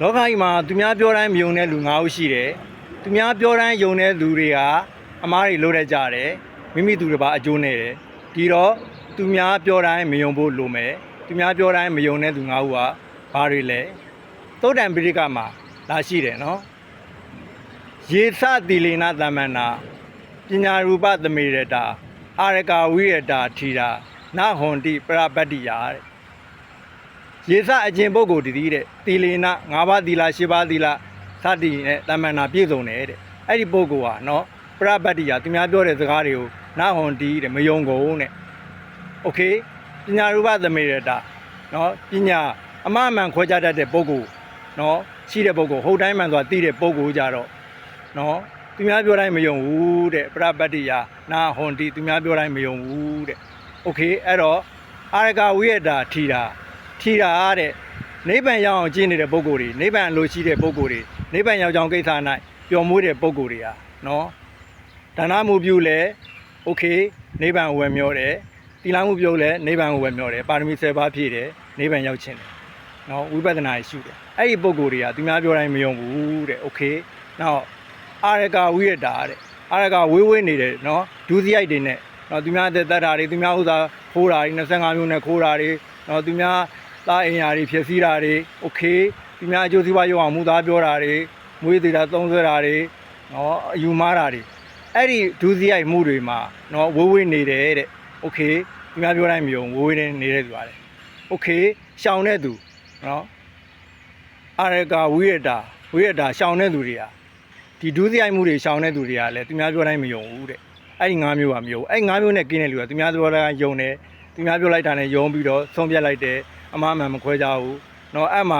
လောကကြီးမှာသူများပြောတိုင်းမယုံတဲ့လူ9ဦးရှိတယ်။သူများပြောတိုင်းယုံတဲ့လူတွေကအမားတွေလို့ရကြတယ်။မိမိသူတွေပါအကျိုးနဲ့တယ်။ဒီတော့သူများပြောတိုင်းမယုံဖို့လိုမယ်။သူများပြောတိုင်းမယုံတဲ့လူ9ဦးကဘာတွေလဲ။သုတ်တံပိဋကမှာလာရှိတယ်နော်။ယေသတိလေနသမ္မန္နာပညာရူပသမေရတာအာရကဝိရတာထီတာနဟွန်တိပရပတ္တိယာတဲ့ရေစအကျင်ပုဂ္ဂိုလ်တည်တဲ့တီလီနာ9ပါးသီလ10ပါးသီလစသည်နဲ့တမန်နာပြည့်စုံတယ်တဲ့အဲ့ဒီပုဂ္ဂိုလ်ဟာနော်ပရပတ္တိယသူများပြောတဲ့စကားတွေကိုနာဟွန်တီးတဲ့မယုံကုန်တဲ့โอเคပညာရူပသမေရတာနော်ပညာအမှန်မှန်ခွဲခြားတတ်တဲ့ပုဂ္ဂိုလ်နော်ရှိတဲ့ပုဂ္ဂိုလ်ဟုတ်တိုင်းမှန်ဆိုတာသိတဲ့ပုဂ္ဂိုလ်ကြတော့နော်သူများပြောတိုင်းမယုံဘူးတဲ့ပရပတ္တိယနာဟွန်တီသူများပြောတိုင်းမယုံဘူးတဲ့โอเคအဲ့တော့အာရကဝိရတာထီတာတဲ့နိဗ္ဗာန်ရောက်အောင်ကျင့်နေတဲ့ပုဂ္ဂိုလ်တွေနိဗ္ဗာန်လိုရှိတဲ့ပုဂ္ဂိုလ်တွေနိဗ္ဗာန်ရောက်ကြောင်းကိစ္စ၌ပျော်မွေးတဲ့ပုဂ္ဂိုလ်တွေဟာနော်ဒါနမှုပြုလဲโอเคနိဗ္ဗာန်ဝယ်မျောတယ်သီလမှုပြုလဲနိဗ္ဗာန်ကိုဝယ်မျောတယ်ပါရမီ10ပါးဖြည့်တယ်နိဗ္ဗာန်ရောက်ခြင်းတယ်နော်ဝိပဿနာရှုတယ်အဲ့ဒီပုဂ္ဂိုလ်တွေကသူများပြောတိုင်းမယုံဘူးတဲ့โอเคနောက်အာရကဝိရတာတဲ့အာရကဝေးနေတယ်နော်ဒုစရိုက်တွေနဲ့နော်သူများသက်တာတွေသူများဥစ္စာခိုးတာတွေ25မျိုးနဲ့ခိုးတာတွေနော်သူများသားအိမ်ယာတွေဖြစ်စည်းတာတွေโอเคသူများအကျိုးစီးပွားရအောင်မူသားပြောတာတွေမွေးသေးတာသုံးဆွဲတာတွေနော်အယူမားတာတွေအဲ့ဒီဒုစရိုက်မှုတွေမှာနော်ဝေးနေတယ်တဲ့โอเคသူများပြောတိုင်းမယုံဝေးနေတဲ့သူပါတယ်โอเคရှောင်တဲ့သူနော်အာရကဝိရတာရှောင်တဲ့သူတွေကဒီဒုစရိုက်မှုတွေရှောင်တဲ့သူတွေကလည်းသူများပြောတိုင်းမယုံဘူးတဲ့အဲ့ဒီ9မျိုးကမယုံအဲ့9မျိုးနဲ့กินတဲ့လူကသူများပြောတိုင်းယုံတယ်သူများပြောလိုက်တာနဲ့ယုံပြီးတော့ဆုံးဖြတ်လိုက်တယ်အမှားမှန်မခွဲကြဘူးเนาะအဲ့မှာ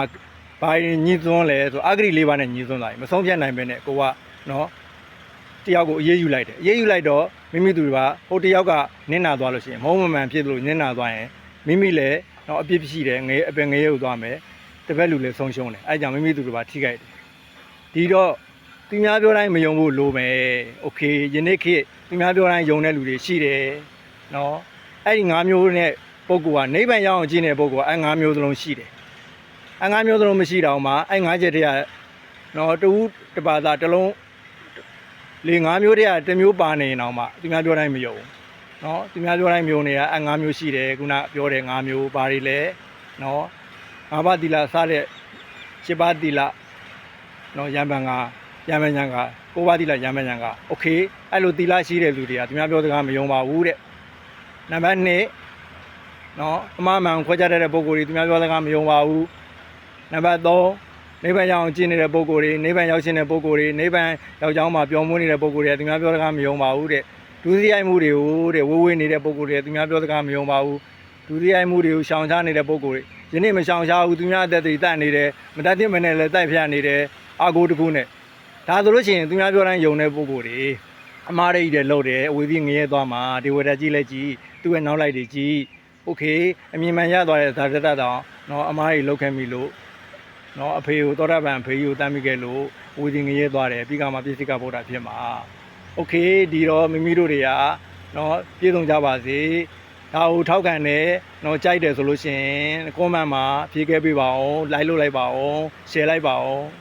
ဘာညှိသွန်းလဲဆိုအဂရိ4ပါးနဲ့ညှိသွန်းလာပြီမဆုံးဖြတ်နိုင်ပဲနဲ့ကိုကเนาะတယောက်ကိုအေးအေးယူလိုက်တယ်အေးအေးယူလိုက်တော့မိမိသူကဟိုတယောက်ကနင်းနာသွားလို့ရှိရင်မုံမမှန်ဖြစ်လို့နင်းနာသွားရင်မိမိလည်းเนาะအပြစ်ရှိတယ်ငရေအပင်ငရေကိုသွားမယ်တစ်ဖက်လူလည်းဆုံးရှုံးတယ်အဲ့ကြောင့်မိမိသူကထိခိုက်တယ်ဒီတော့သူများပြောတိုင်းမယုံဘူးလို့မယ်โอเคယနေ့ခေတ်သူများပြောတိုင်းယုံတဲ့လူတွေရှိတယ်เนาะအဲ့ဒီ9မျိုးနဲ့ပုဂ္ဂိုလ်ကနိဗ္ဗာန်ရောက်အောင်ကျင့်တဲ့ပုဂ္ဂိုလ်ကအဲ့9မျိုးစလုံးရှိတယ်အဲ့9မျိုးစလုံးမရှိတော့မှအဲ့9ချက်တည်းကနော်တူတပါးသားတစ်လုံးလေ9မျိုးတည်းကတစ်မျိုးပါနေအောင်မှသူများပြောတိုင်းမယုံနော်သူများပြောတိုင်းမယုံနေတာအဲ့9မျိုးရှိတယ်ခုနပြောတဲ့9မျိုးဘာတွေလဲနော်5ပါးသီလစတဲ့10ပါးသီလနော်ရံပန်ကရံပန်ညာက9ပါးသီလရံပန်ညာကโอเคအဲ့လိုသီလရှိတဲ့လူတွေကသူများပြောစကားမယုံပါဘူးတဲ့နံပါတ်2နော်အမှားမှန်ခွဲခြားတဲ့ပုဂ္ဂိုလ်တွေသူများပြောစကားမယုံပါဘူးနံပါတ်3နိဗ္ဗာန်ရောက်အောင်ကျင့်နေတဲ့ပုဂ္ဂိုလ်တွေနိဗ္ဗာန်ရောက်ခြင်းတဲ့ပုဂ္ဂိုလ်တွေနိဗ္ဗာန်ရောက်ကြောင်းမှာပျော်မွေးနေတဲ့ပုဂ္ဂိုလ်တွေသူများပြောစကားမယုံပါဘူးတဲ့ဒုစရိုက်မှုတွေကိုတဲ့ဝေးနေတဲ့ပုဂ္ဂိုလ်တွေသူများပြောစကားမယုံပါဘူးဒုစရိုက်မှုတွေကိုရှောင်ရှားနေတဲ့ပုဂ္ဂိုလ်တွေယနေ့မရှောင်ရှားဘူးသူများအသက်တွေတတ်နေတယ်မတတ်တဲ့မနဲ့လည်းတိုက်ဖျက်နေတယ်အာကိုတကူနဲ့ဒါဆိုလို့ရှိရင်သူများပြောတိုင်းယုံတဲ့ပုဂ္ဂိုလ်တွေအမားရိတ်တယ်လို့တယ်အဝေးပြီးငရဲသွားမှာဒီဝေဒကြည့်လိုက်ကြည့်သူ့ရဲ့နောက်လိုက်တွေကြည့်โอเคအမြင်မှန်ရသွားတဲ့ဇာတတတောင်เนาะအမားကြီးလောက်ခဲ့ပြီလို့เนาะအဖေကိုသောတာပန်အဖေကြီးကိုတမ်းမိခဲ့လို့ဝီဒီငရဲသွားတယ်ပြီးကမှပြည့်စိကဗုဒ္ဓဖြစ်မှာโอเคဒီတော့မိမိတို့တွေကเนาะပြည့်စုံကြပါစေဒါကိုထောက်ခံတယ်เนาะကြိုက်တယ်ဆိုလို့ရှိရင်ကွန်မန့်မှာဖြည့်ခဲ့ပေးပါအောင် like လုပ်လိုက်ပါအောင် share လိုက်ပါအောင်